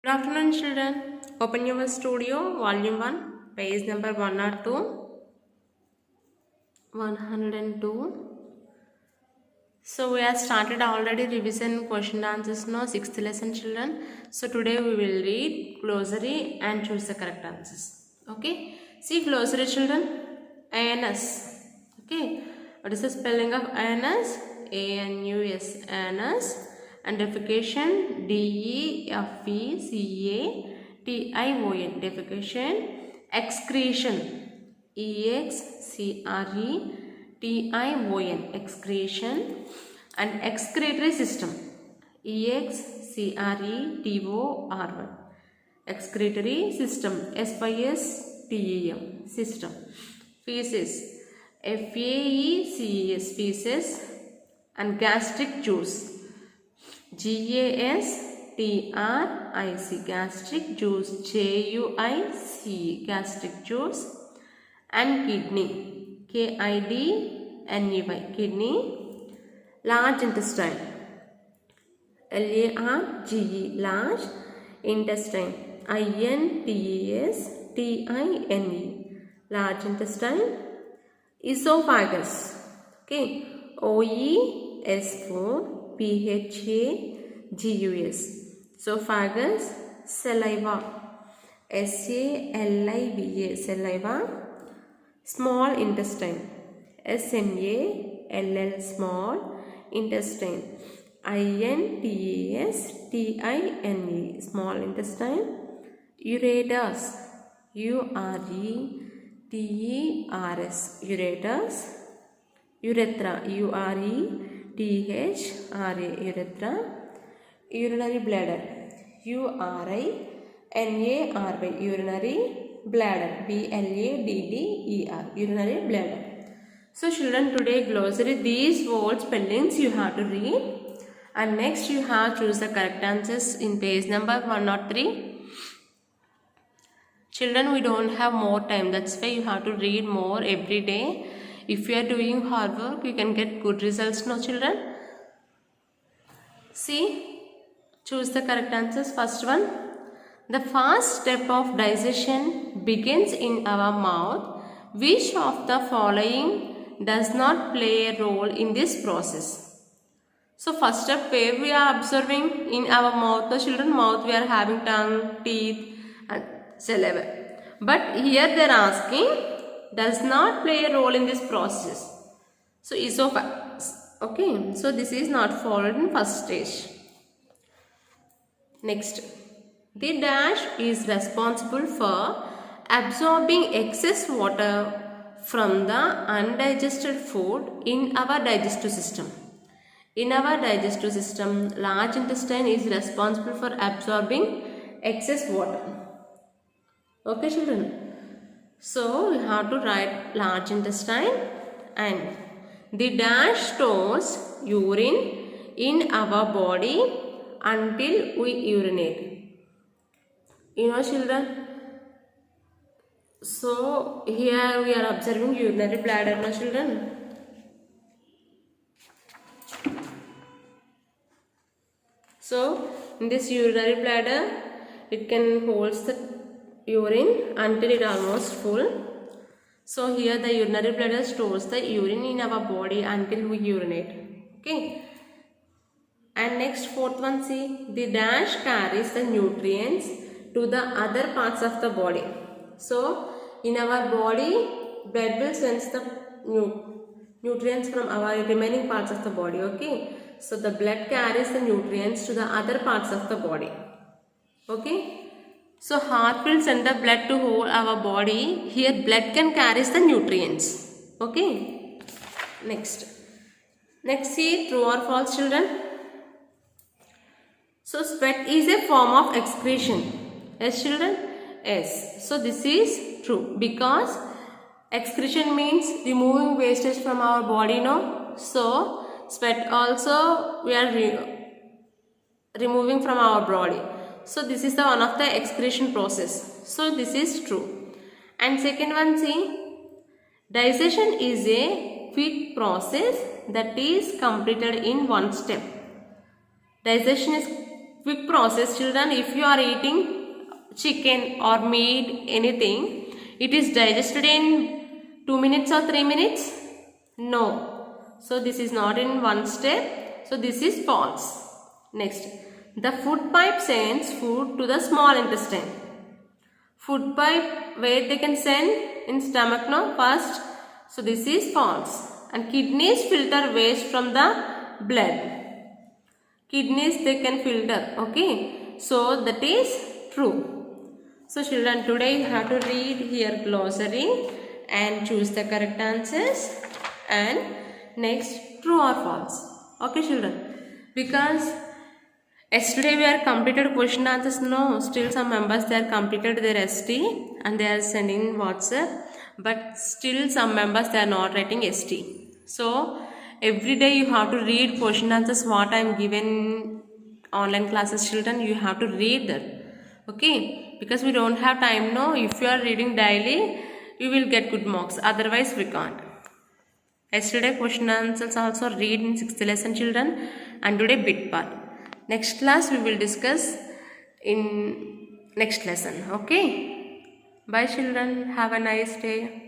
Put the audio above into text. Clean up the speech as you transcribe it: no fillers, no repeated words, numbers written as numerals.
Good afternoon, children. Open your studio, volume 1, page number 102. 102. So, we have started already revision question answers now, 6th lesson, children. So, today we will read glossary and choose the correct answers. Okay. See glossary, children. ANS. Okay. What is the spelling of ANS? ANUS. ANS. And defecation DEFECATION. Defecation. Excretion EXCRETION. Excretion. And excretory system EXCRETOR1. Excretory system SYSTEM. System. Feces FAECES. Feces. And gastric juice GASTRIC. Gastric juice JUIC. Gastric juice. And kidney KIDNEY. Kidney. Large intestine LARGE. Large intestine INTESTINE. Large intestine. Esophagus. Okay. OES for PHAGUS. Esophagus. Saliva SALIVA. Saliva. Small intestine SMALL. Small intestine INTESTINE. Small intestine. Ureters URETERS. Ureters. Urethra URETHRA. Urethra. Urinary bladder URINARY. Urinary bladder BLADDER. Urinary bladder. So children, today glossary, these word spellings you have to read, and next you have to choose the correct answers in page number 103. Children, we don't have more time, that's why you have to read more every day. If you are doing hard work, you can get good results, no children? See, choose the correct answers. First one, the first step of digestion begins in our mouth. Which of the following does not play a role in this process? So first step, where we are observing in our mouth, the children mouth we are having tongue, teeth and saliva. But here they are asking does not play a role in this process. So esophagus. Okay, so this is not followed in first stage. Next, the dash is responsible for absorbing excess water from the undigested food in our digestive system. In our digestive system, large intestine is responsible for absorbing excess water. Okay, children. So, we have to write large intestine, and the dash stores urine in our body until we urinate. You know, children. So, here we are observing urinary bladder, no children. So, in this urinary bladder, it can hold the urine until it almost full. So, here the urinary bladder stores the urine in our body until we urinate. Okay. And next, fourth one, see, the dash carries the nutrients to the other parts of the body. So, in our body, blood will send the nutrients from our remaining parts of the body. Okay. So, the blood carries the nutrients to the other parts of the body. Okay. So, heart will send the blood to whole our body. Here, blood can carry the nutrients. Okay. Next, see, true or false, children? So, sweat is a form of excretion. Yes, children? Yes. So, this is true because excretion means removing wastage from our body, no? So, sweat also we are removing from our body. So, this is the one of the excretion process. So, this is true. And second one, see, digestion is a quick process that is completed in one step. Digestion is quick process children. If you are eating chicken or meat, anything, it is digested in 2 minutes or 3 minutes? No. So this is not in one step. So this is false. Next, the food pipe sends food to the small intestine. Food pipe, where they can send? In stomach, no? First. So this is false. And kidneys filter waste from the blood. Kidneys they can filter. Okay. So that is true. So children, today you have to read here glossary and choose the correct answers. And next, true or false. Okay children. Because yesterday we are completed question answers. No, still some members they are completed their ST and they are sending WhatsApp. But still some members they are not writing ST. So every day you have to read question answers what I am given online classes children. You have to read that. Okay. Because we don't have time. No. If you are reading daily, you will get good marks. Otherwise we can't. Yesterday question answers also read in 6th lesson children. And today bit part. Next class we will discuss in next lesson. Okay. Bye children. Have a nice day.